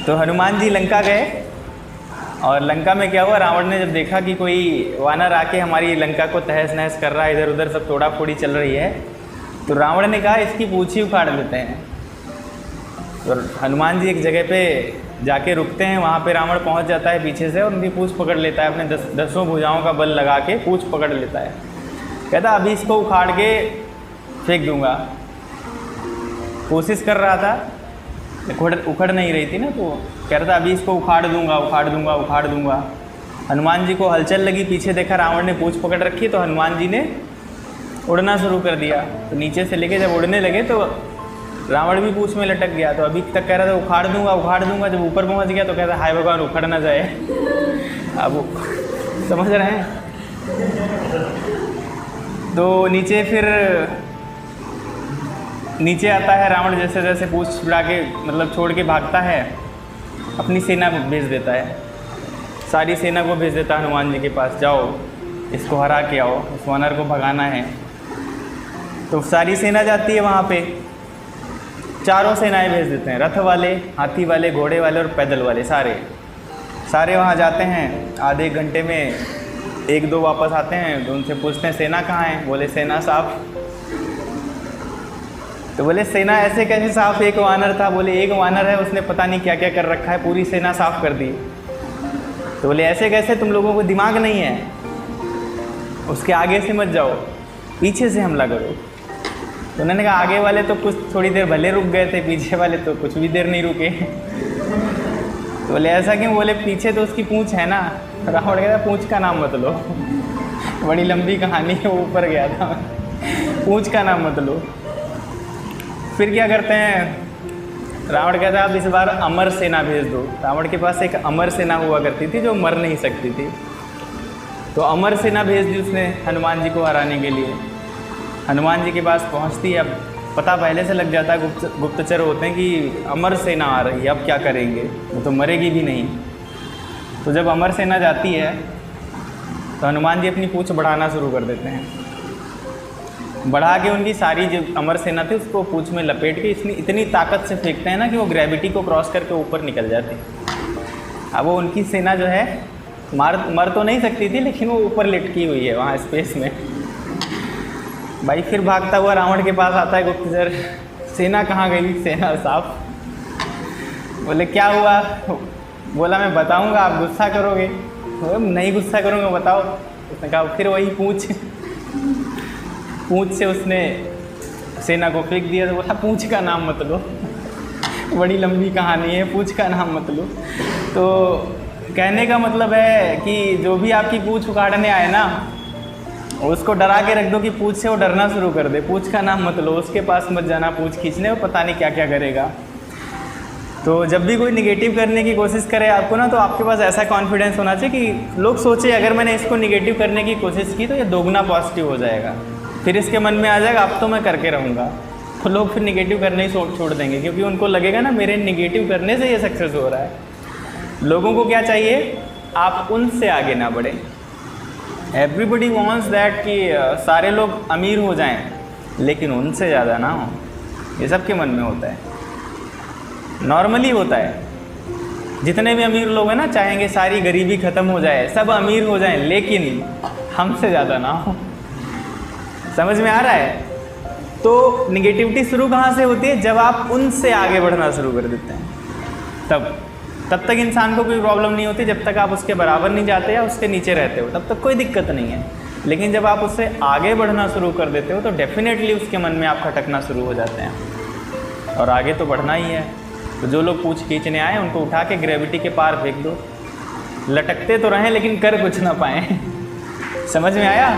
तो हनुमान जी लंका गए और लंका में क्या हुआ, रावण ने जब देखा कि कोई वानर आके हमारी लंका को तहस नहस कर रहा है, इधर उधर सब तोड़ा फोड़ी चल रही है, तो रावण ने कहा इसकी पूँछ ही उखाड़ लेते हैं। तो हनुमान जी एक जगह पे जाके रुकते हैं, वहाँ पे रावण पहुँच जाता है पीछे से और उनकी पूँछ पकड़ लेता है, अपने दसों भुजाओं का बल लगा के पूँछ पकड़ लेता है। कहता अभी इसको उखाड़ के फेंक दूंगा। कोशिश कर रहा था, उखड़ नहीं रही थी ना, तो कह रहा था अभी इसको उखाड़ दूंगा उखाड़ दूंगा उखाड़ दूंगा। हनुमान जी को हलचल लगी, पीछे देखा रावण ने पूँछ पकड़ रखी, तो हनुमान जी ने उड़ना शुरू कर दिया। तो नीचे से लेके जब उड़ने लगे तो रावण भी पूँछ में लटक गया। तो अभी तक कह रहा था उखाड़ दूंगा, जब ऊपर पहुंच गया तो कहता हाय भगवान उखड़ ना जाए। अब समझ रहे हैं। तो नीचे आता है रावण, जैसे जैसे पूँछ छुड़ा के मतलब छोड़ के भागता है, अपनी सेना को भेज देता है, सारी सेना को भेज देता है हनुमान जी के पास, जाओ इसको हरा के आओ, उस वानर को भगाना है। तो सारी सेना जाती है वहाँ पे, चारों सेनाएं भेज देते हैं, रथ वाले, हाथी वाले, घोड़े वाले और पैदल वाले, सारे वहाँ जाते हैं। आधे एक घंटे में एक दो वापस आते हैं, तो उनसे पूछते हैं सेना कहाँ है, बोले सेना साफ। तो बोले सेना ऐसे कैसे साफ, एक वानर था। बोले एक वानर है, उसने पता नहीं क्या क्या कर रखा है, पूरी सेना साफ कर दी। तो बोले ऐसे कैसे, तुम लोगों को दिमाग नहीं है, उसके आगे से मत जाओ, पीछे से हमला करो। तो उन्होंने कहा आगे वाले तो कुछ थोड़ी देर भले रुक गए थे, पीछे वाले तो कुछ भी देर नहीं रुके। तो बोले ऐसा क्यों, बोले पीछे तो उसकी पूँछ है ना। रावण कहता पूँछ का नाम मत लो, बड़ी लंबी कहानी है, वो ऊपर गया था, पूँछ का नाम मत लो। फिर क्या करते हैं, रावण कहता है अब इस बार अमर सेना भेज दो। रावण के पास एक अमर सेना हुआ करती थी जो मर नहीं सकती थी, तो अमर सेना भेज दी उसने हनुमान जी को हराने के लिए। हनुमान जी के पास पहुंचती है, अब पता पहले से लग जाता है, गुप्तचर होते हैं कि अमर सेना आ रही है, अब क्या करेंगे, वो तो मरेगी भी नहीं। तो जब अमर सेना जाती है तो हनुमान जी अपनी पूँछ बढ़ाना शुरू कर देते हैं, बढ़ा के उनकी सारी जो अमर सेना थी उसको पूँछ में लपेट के इतनी ताकत से फेंकते हैं ना कि वो ग्रेविटी को क्रॉस करके ऊपर निकल जाती है। अब वो उनकी सेना जो है मर तो नहीं सकती थी, लेकिन वो ऊपर लटकी हुई है वहाँ स्पेस में। भाई फिर भागता हुआ रावण के पास आता है गुप्तचर, सेना कहाँ गई, सेना साफ। बोले क्या हुआ, बोला मैं बताऊँगा, आप गुस्सा करोगे। नहीं गुस्सा करूँगा, बताओ। उसने कहा फिर वही पूँछ से उसने सेना को फेंक दिया। तो बोला पूँछ का नाम मत लो, बड़ी लंबी कहानी है, पूँछ का नाम मत लो। तो कहने का मतलब है कि जो भी आपकी पूँछ उखाड़ने आए ना, उसको डरा के रख दो कि पूँछ से वो डरना शुरू कर दे। पूँछ का नाम मत लो, उसके पास मत जाना पूँछ खींचने, वो पता नहीं क्या क्या करेगा। तो जब भी कोई निगेटिव करने की कोशिश करे आपको ना, तो आपके पास ऐसा कॉन्फिडेंस होना चाहिए कि लोग सोचे अगर मैंने इसको निगेटिव करने की कोशिश की तो ये दोगुना पॉजिटिव हो जाएगा। फिर इसके मन में आ जाएगा अब तो मैं करके रहूँगा, तो लोग फिर निगेटिव करने ही छोड़ देंगे, क्योंकि उनको लगेगा ना मेरे निगेटिव करने से ये सक्सेस हो रहा है। लोगों को क्या चाहिए, आप उनसे आगे ना बढ़ें। एवरीबडी वॉन्ट्स दैट कि सारे लोग अमीर हो जाएं, लेकिन उनसे ज़्यादा ना हो, ये सबके मन में होता है, नॉर्मली होता है। जितने भी अमीर लोग हैं ना, चाहेंगे सारी गरीबी ख़त्म हो जाए, सब अमीर हो जाएं, लेकिन हमसे ज़्यादा ना हो। समझ में आ रहा है? तो निगेटिविटी शुरू कहाँ से होती है, जब आप उनसे आगे बढ़ना शुरू कर देते हैं। तब तक इंसान को कोई प्रॉब्लम नहीं होती, जब तक आप उसके बराबर नहीं जाते या उसके नीचे रहते हो, तब तक कोई दिक्कत नहीं है। लेकिन जब आप उससे आगे बढ़ना शुरू कर देते हो तो डेफिनेटली उसके मन में आप खटकना शुरू हो जाते हैं, और आगे तो बढ़ना ही है। तो जो लोग पूँछ खींचने आए उनको उठा के ग्रेविटी के पार फेंक दो, लटकते तो रहें लेकिन कर कुछ ना पाएँ। समझ में आया?